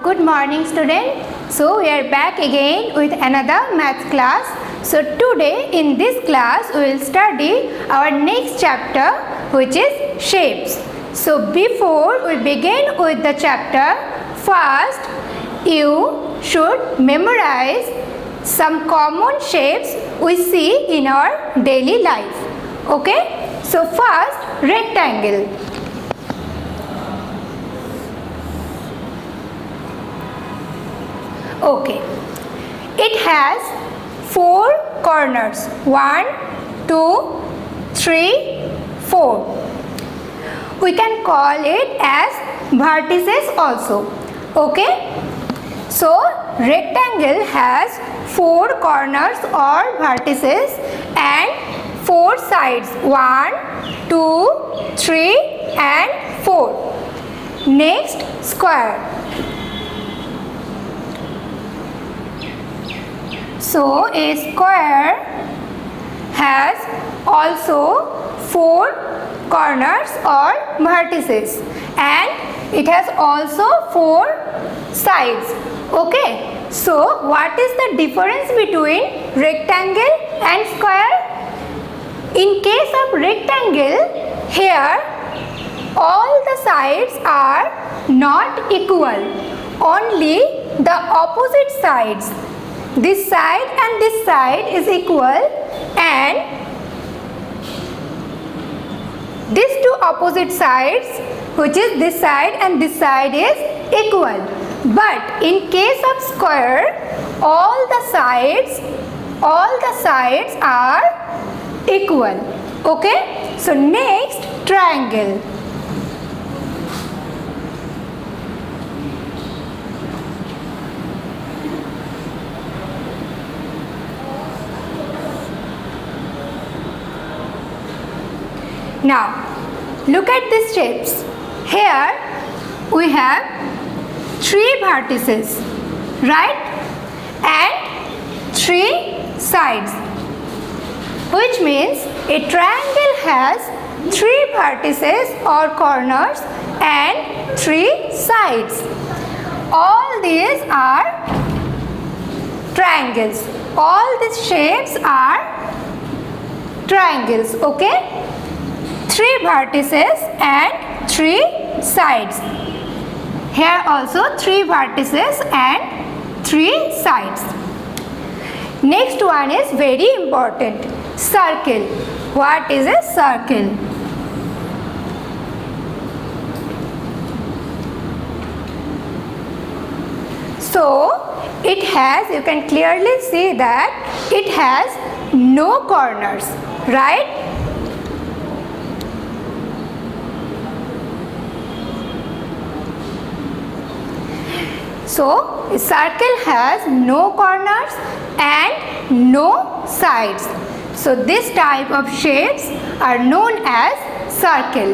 Good morning student. So we are back again with another math class. So today in this class we will study our next chapter, which is shapes. So before we begin with the chapter, first you should memorize some common shapes we see in our daily life. Okay? So first, rectangle. Okay, it has 4 corners, 1, 2, 3, 4. We can call it as vertices also. Okay, so rectangle has 4 corners or vertices and 4 sides, 1, 2, 3 and 4. Next, square. So a square has also 4 corners or vertices and it has also 4 sides. Okay, so what is the difference between rectangle and square? In case of rectangle, here all the sides are not equal, only the opposite sides. This side and this side is equal and these two opposite sides, which is this side and this side, is equal. But in case of square, all the sides are equal. Okay? So next, triangle. Now, look at these shapes. Here we have 3 vertices, right? And 3 sides, which means a triangle has 3 vertices or corners and 3 sides. All these are triangles. All these shapes are triangles, okay? 3 vertices and 3 sides. Here also 3 vertices and 3 sides. Next one is very important. Circle. What is a circle? So it has, you can clearly see that it has no corners, right? So, a circle has no corners and no sides. So, this type of shapes are known as circle.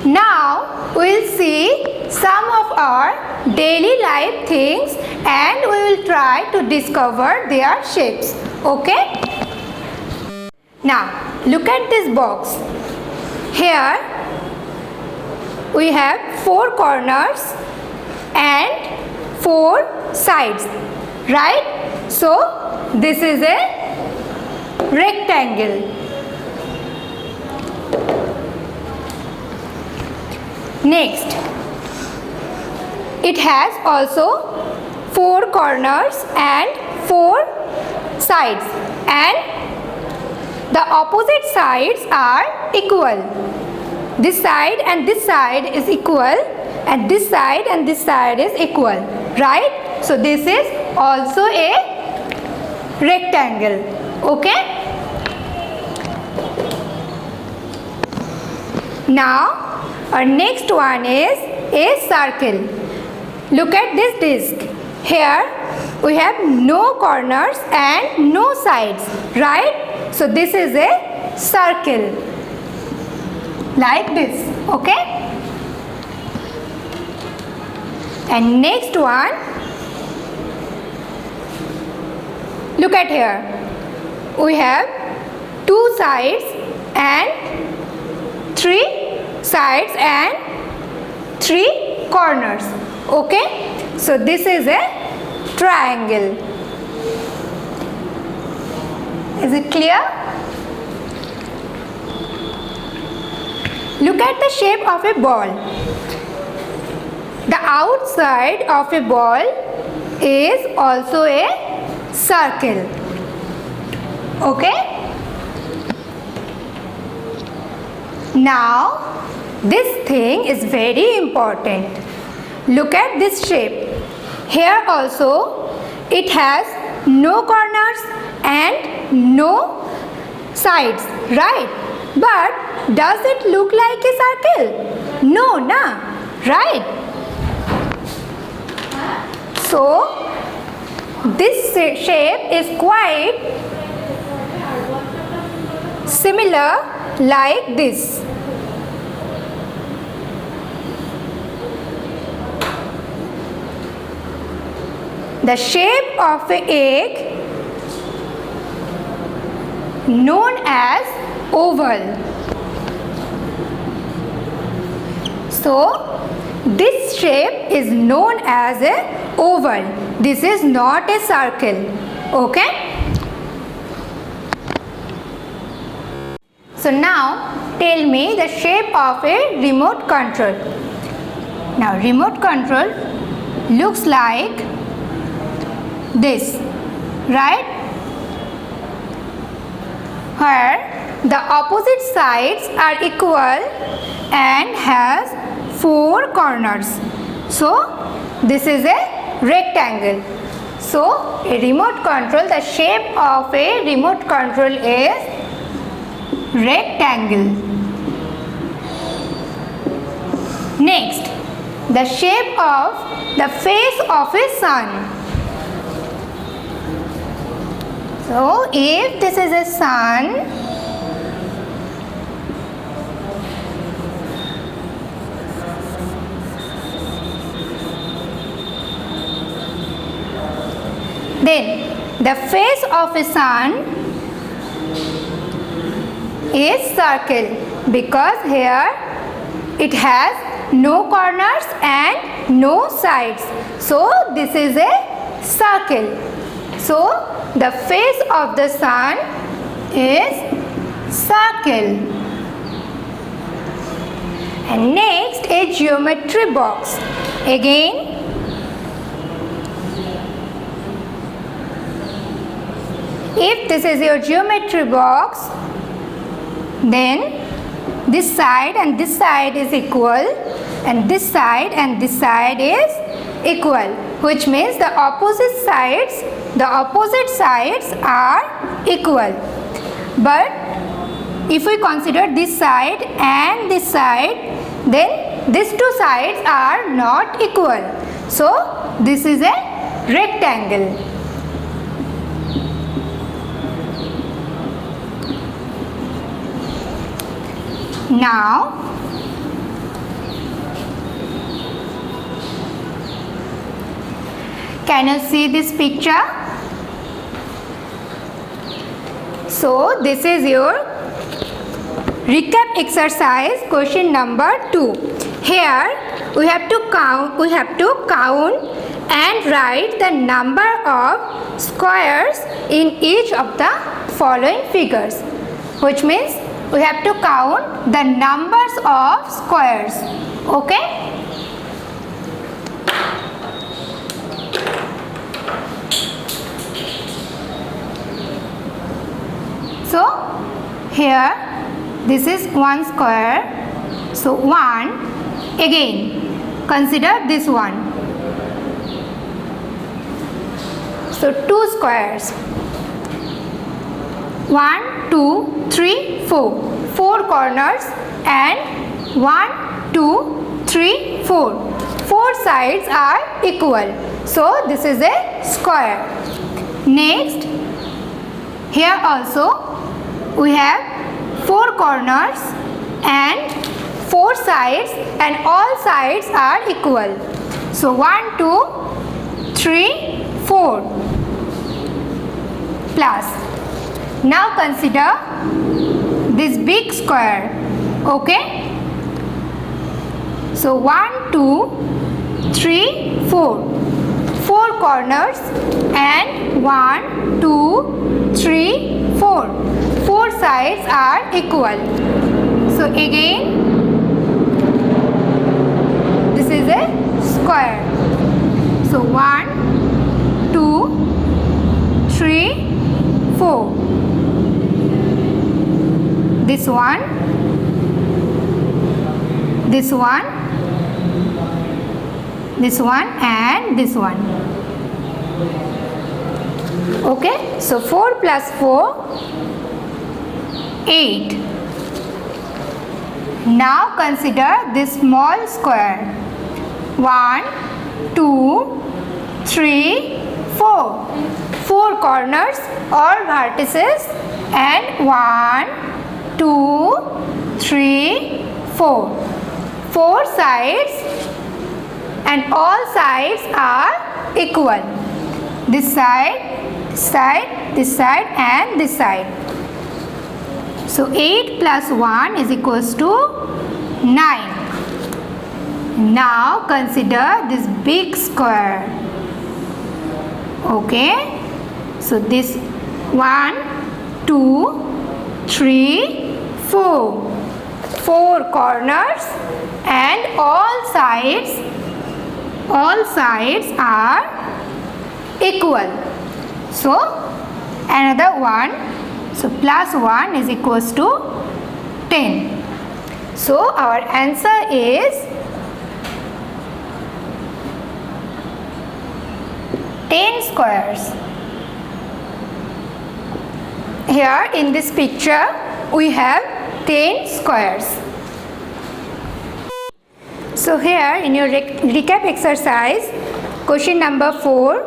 Now, we will see some of our daily life things and we will try to discover their shapes. Okay? Now, look at this box. Here, we have 4 corners and 4 sides, right? So this is a rectangle. Next, it has also 4 corners and 4 sides and the opposite sides are equal. This side and this side is equal and this side and this side is equal, right? So this is also a rectangle. Okay? Now our next one is a circle. Look at this disc. Here we have no corners and no sides, right? So this is a circle like this. Okay? And next one, look at here. We have 2 sides and 3 sides and 3 corners. Okay, so this is a triangle. Is it clear? Look at the shape of a ball. The outside of a ball is also a circle. Okay? Now, this thing is very important. Look at this shape. Here also, it has no corners and no sides, right? But does it look like a circle? No, na? Right? So, this shape is quite similar like this. The shape of an egg known as oval. So, this shape is known as a oval. This is not a circle. Okay? So now tell me the shape of a remote control. Now remote control looks like this, right? Where the opposite sides are equal and has 4 corners. So this is a rectangle. So a remote control, the shape of a remote control is rectangle. Next, the shape of the face of a sun. So if this is a sun, then the face of a sun is circle because here it has no corners and no sides. So this is a circle. So the face of the sun is circle. And next a geometry box. Again if this is your geometry box, then this side and this side is equal and this side and this side is equal, which means the opposite sides are equal. But if we consider this side and this side, then these two sides are not equal. So this is a rectangle. Now, can you see this picture? So, this is your recap exercise question number 2. Here, we have to count and write the number of squares in each of the following figures, which means we have to count the numbers of squares. Okay? So here this is 1 square. So 1. Again consider this one. So 2 squares. 1, 2, 3, 4. 4 corners and 1, 2, 3, 4. 4 sides are equal. So this is a square. Next, here also we have 4 corners and 4 sides and all sides are equal. So 1, 2, 3, 4 plus. Now consider this big square. Okay? So 1, 2, 3, 4. 4 corners and 1, 2, 3, 4. 4 sides are equal. So again, this is a square. So 1, 2, 3, 4. This one, this one, this one and this one. Okay, so 4 plus 4, 8. Now consider this small square. 1, 2, 3, 4. 4 corners or vertices and 1, 2, 3, 4. 4 sides and all sides are equal. This side, this side, this side and this side. So 8 plus 1 is equals to 9. Now consider this big square. Okay. So this 1, 2, 3, 4. 4 corners and all sides are equal. So another one. So plus 1 is equals to 10. So our answer is 10 squares. Here in this picture we have 10 squares. So here in your recap exercise, question number 4,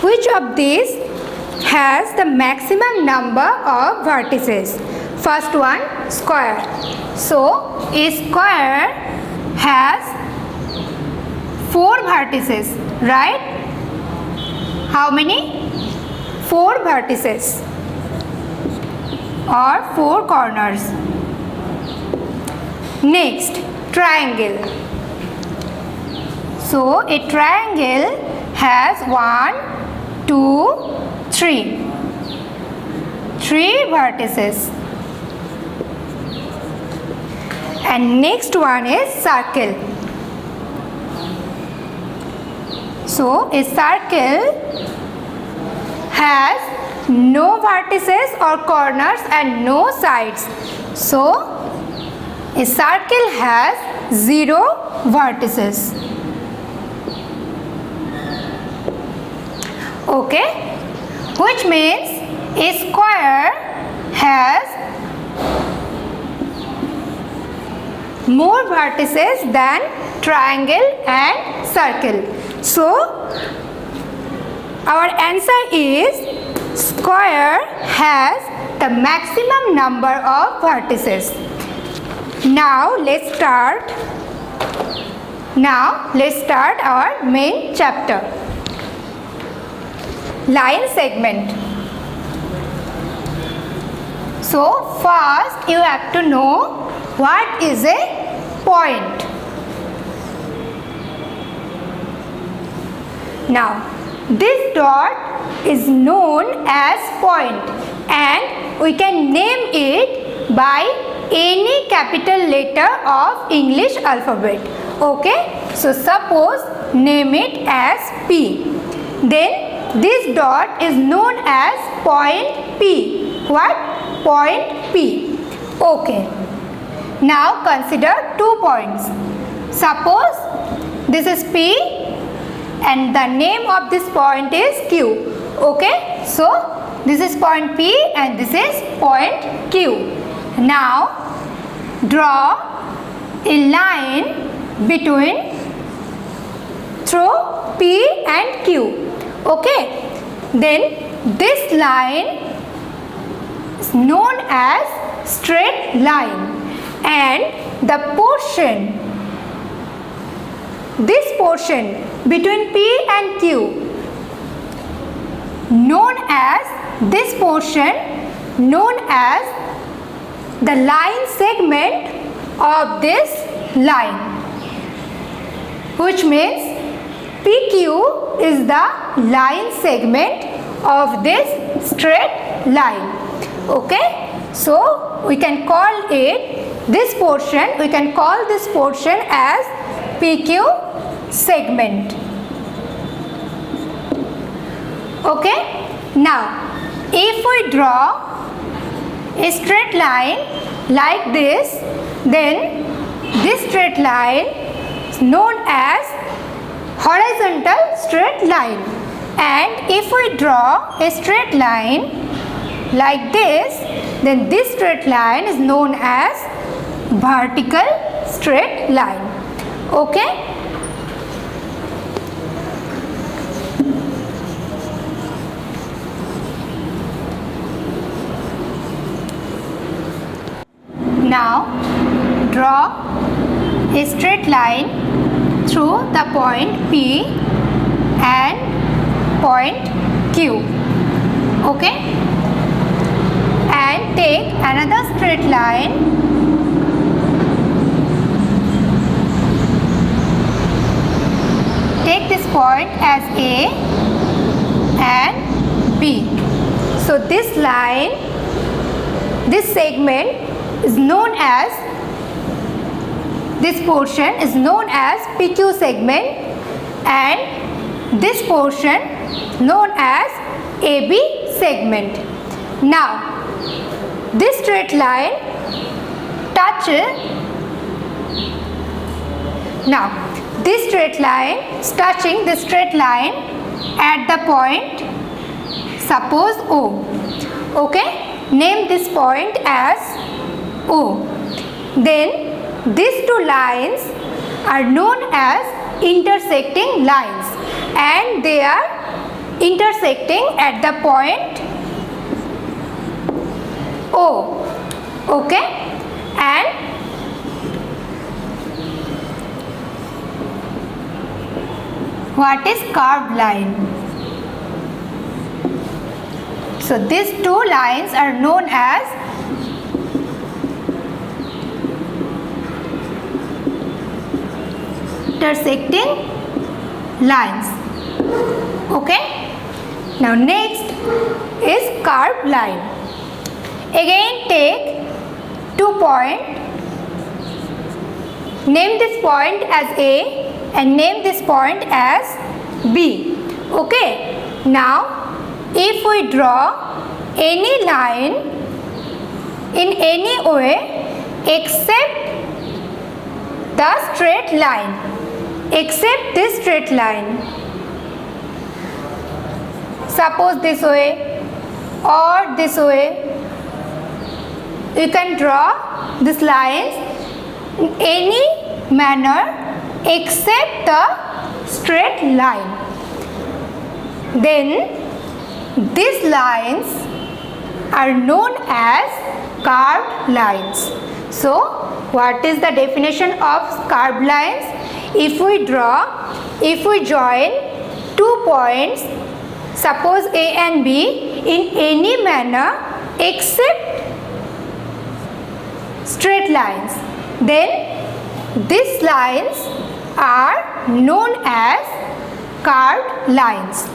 which of these has the maximum number of vertices? First one, square. So a square has 4 vertices, right? How many? 4 vertices or 4 corners. Next, triangle. So a triangle has 1, 2, 3 vertices. And next one is circle. So a circle has no vertices or corners and no sides. So a circle has 0 vertices. Okay, which means a square has more vertices than triangle and circle. So our answer is square has the maximum number of vertices. Now let's start our main chapter. Line segment. So first you have to know what is a point. Now this dot is known as point and we can name it by any capital letter of English alphabet. Okay, so suppose name it as P. Then this dot is known as point P. What? Point P. Okay. Now consider 2 points. Suppose this is P and the name of this point is Q. Okay. So this is point P and this is point Q. Now draw a line through P and Q. Okay, then this line is known as straight line and this portion between P and Q known as the line segment of this line. which means PQ is the line segment of this straight line. Okay, so we can call it, this portion, we can call this portion as PQ segment. Okay, now if we draw a straight line like this, then this straight line is known as horizontal straight line, and if we draw a straight line like this, then this straight line is known as vertical straight line. Okay, now draw a straight line through the point P and point Q. Okay, and take another straight line take this point as A and B. So this line, this segment is known as, this portion is known as PQ segment, and this portion known as AB segment. Now this straight line touches, now this straight line is touching this straight line at the point, suppose O. Okay, name this point as O. Then these two lines are known as intersecting lines, and they are intersecting at the point O. Okay, and what is curved line? So these two lines are known as intersecting lines. Okay, now next is curved line. Again take 2 points, name this point as A and name this point as B. Okay, now if we draw any line in any way except the straight line, except this straight line, suppose this way or this way, you can draw these lines in any manner except the straight line. Then these lines are known as curved lines. So what is the definition of curved lines? If we join 2 points, suppose A and B, in any manner except straight lines, then these lines are known as curved lines.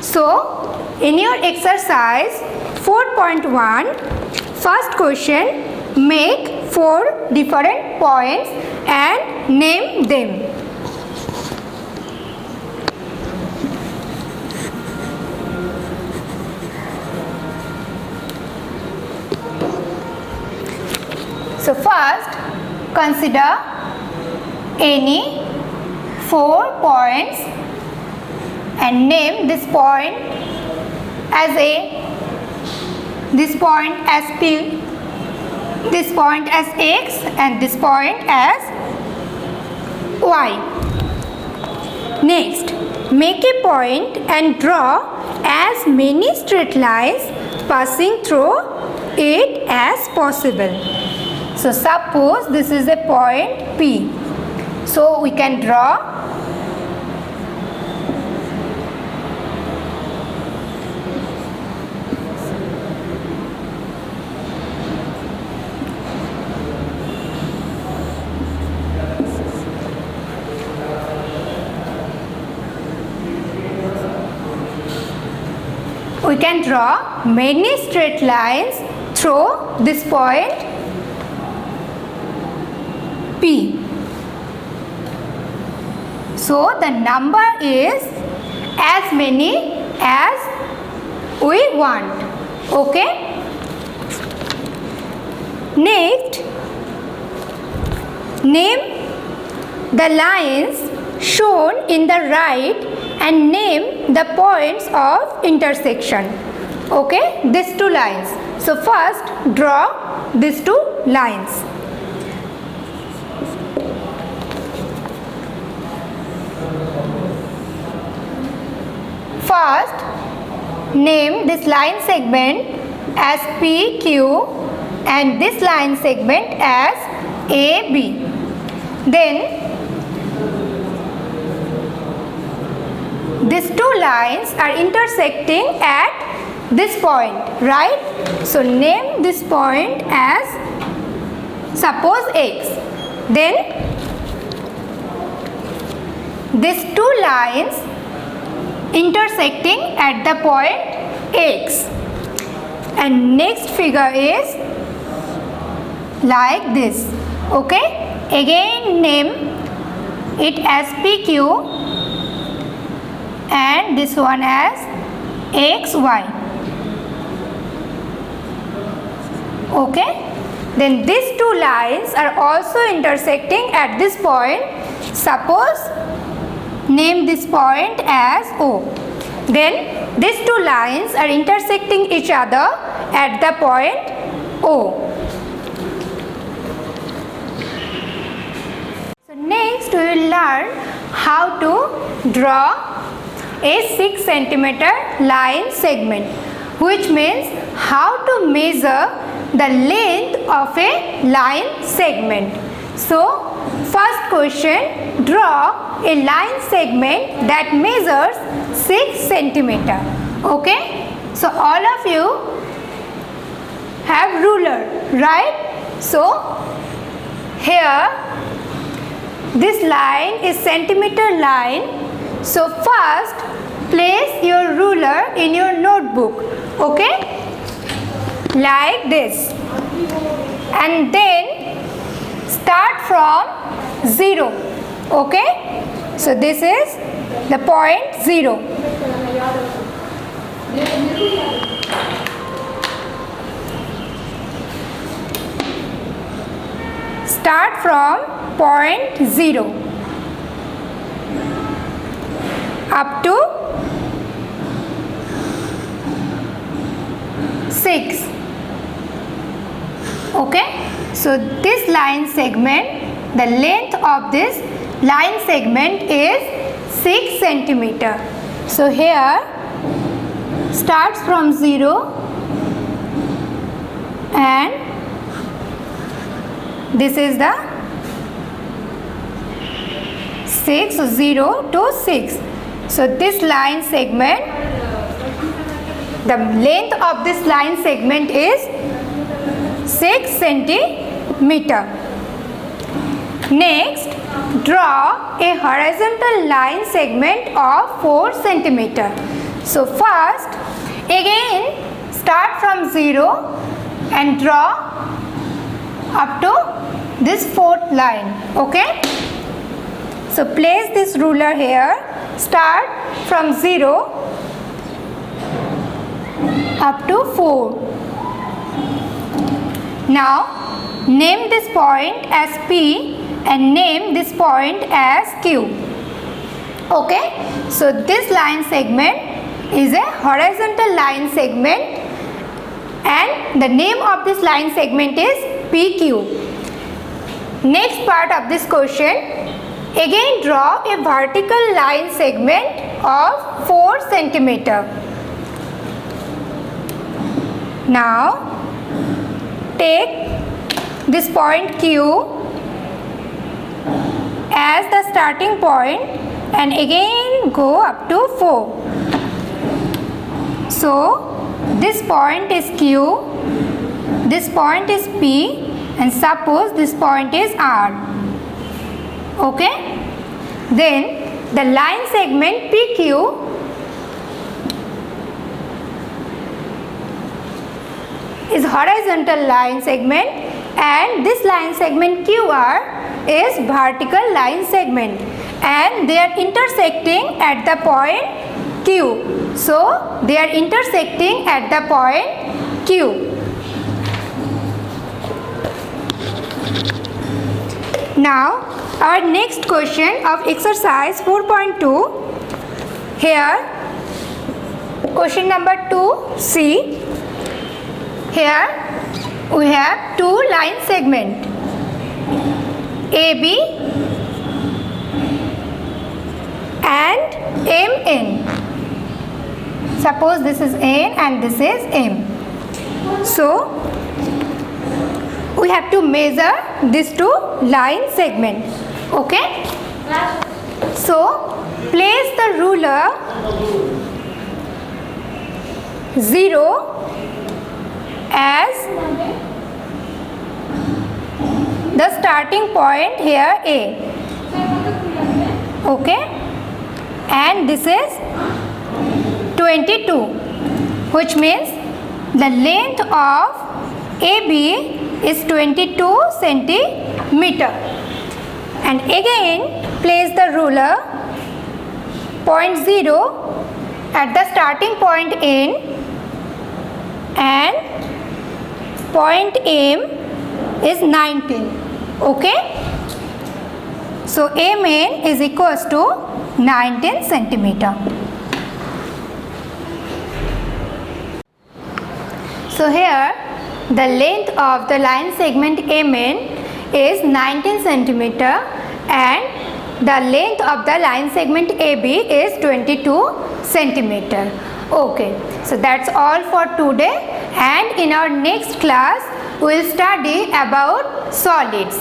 So in your exercise 4.1, first question, make 4 different points and name them. So first, consider any 4 points and name this point as A, this point as P, this point as X, and this point as Y. Next, make a point and draw as many straight lines passing through it as possible. So suppose this is a point P. So we can draw can draw many straight lines through this point P. So the number is as many as we want. Okay. Next, name the lines shown in the right and name the points of intersection. Okay, these two lines. So first draw these two lines. First, name this line segment as PQ and this line segment as AB. Then these two lines are intersecting at this point, right? So name this point as suppose X. Then these two lines intersecting at the point X. And next figure is like this. Okay. Again name it as PQ and this one as XY. Okay. Then these two lines are also intersecting at this point. Suppose name this point as O. Then these two lines are intersecting each other at the point O. So next we will learn how to draw a 6 cm line segment, which means how to measure the length of a line segment. So first question, draw a line segment that measures 6 cm. Okay. So all of you have ruler, right? So here this line is centimeter line. So first place your ruler in your notebook. Okay. Like this. And then start from 0. Okay. So this is the point 0. Start from point 0 up to 6. Okay. So this line segment, the length of this line segment is 6 cm. So here starts from 0 and this is the 6, 0 to 6. So this line segment, the length of this line segment is 6 centimeter. Next, draw a horizontal line segment of 4 centimeter. So first, again start from 0 and draw up to this 4th line. Okay. So place this ruler here. Start from 0 up to 4. Now name this point as P and name this point as Q. Okay. So this line segment is a horizontal line segment and the name of this line segment is PQ. Next part of this question, again draw a vertical line segment of 4 centimeter. Now take this point Q as the starting point and again go up to 4. So this point is Q, this point is P, and suppose this point is R. Okay. Then the line segment PQ is horizontal line segment and this line segment QR is vertical line segment, and they are intersecting at the point Q. So they are intersecting at the point Q. Now our next question of exercise 4.2. Here question number 2C. Here we have two line segment AB and MN. Suppose this is N and this is M. So we have to measure these two line segments. Okay? So place the ruler 0 as the starting point here A. Okay? And this is 22, which means the length of AB is 22 centimeter. And again place the ruler point 0 at the starting point N and point M is 19. Okay? So MN is equals to 19 centimeter. So here the length of the line segment MN is 19 centimeter and the length of the line segment AB is 22 centimeter. Okay, so that's all for today, and in our next class we will study about solids.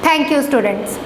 Thank you, students.